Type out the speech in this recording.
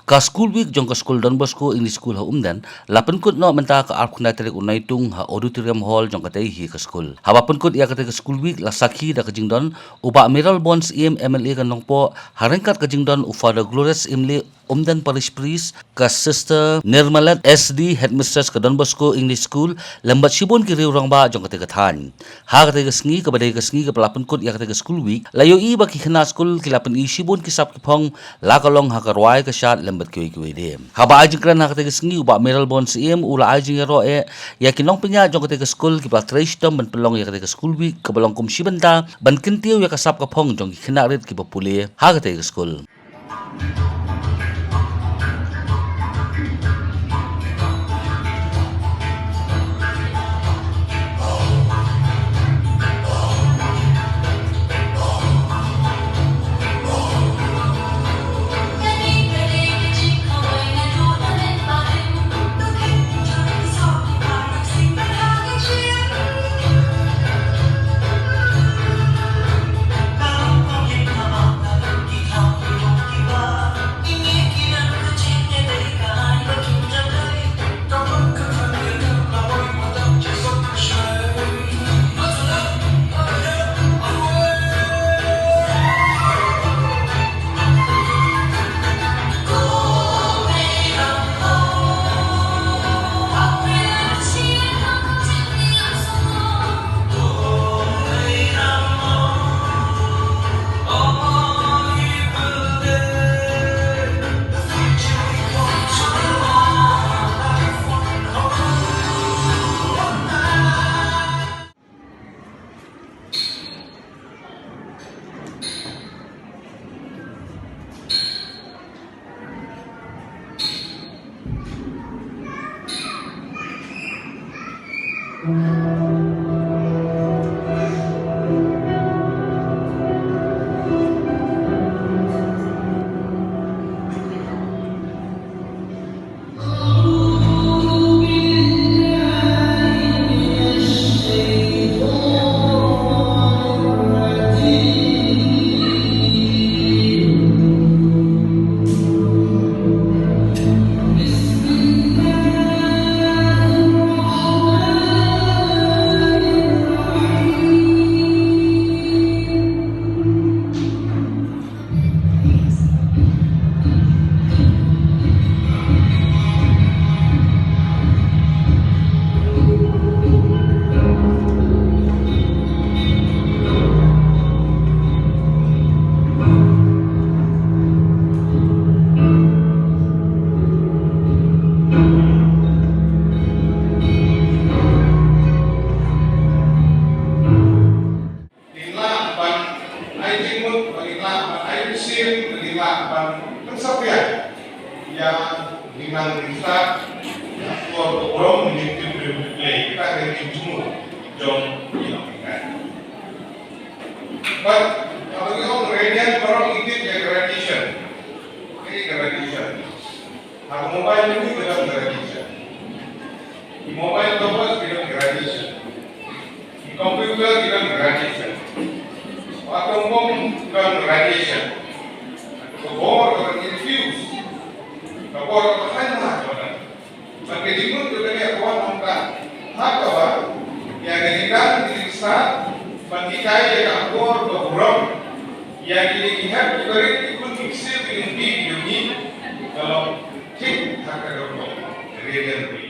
Ka school week jong ka school Don Bosco English School ha umdan, lapan kut no menta ka ark na terik unai tung ha auditorium hall jong ka tei hi ka school. Hawapan kut ia ka tei ka school week la sakhi da ka jingdon uba Amiral Bonds MLA ka nongpo harengkat ka jingdon u Father Glorious Imli umdan parish priest ka sister Nirmalat SD headmistress ka Don Bosco English School lambat sibon ki riu rang ba jong ka tei ka than. Ha ka tei ka sngi ka badai ka sngi ka lapan kut ia ka tei ka school week layo i ba ki khana school ki lapan i sibon ki sap ki phong la ka long ha ka rwai ka shat lambat kiwi dem. Haba ajing kran ha ka tei ka sngi uba Amiral Bonds ula ajing ro ya kinong penya jong ka tei ka school ki pa trashtom ban pelong ya ka tei ka school week ka balong kum sibenta ban kintiu ya ka sap ka phong jong ki khana rit ki pa pule ha ka tei ka school. yang dengan kita program menyebut play kita ada jumlah jom kan. But kalau kita radian orang itu ya gradation, ini gradation. Nah mobile ini dalam gradation, di mobile device dalam gradation, di komputer dalam gradation, atau dalam gradation, atau bor dalam infuse. Kapor hanya macam Sampai jemput juga ni aku angkat. Hak apa? Yang ketiga disiksa, bantikai yang kapor berkurang. Yang dilihat juga ikut fiksi dengan video ini kalau tik hak ada berkurang. Real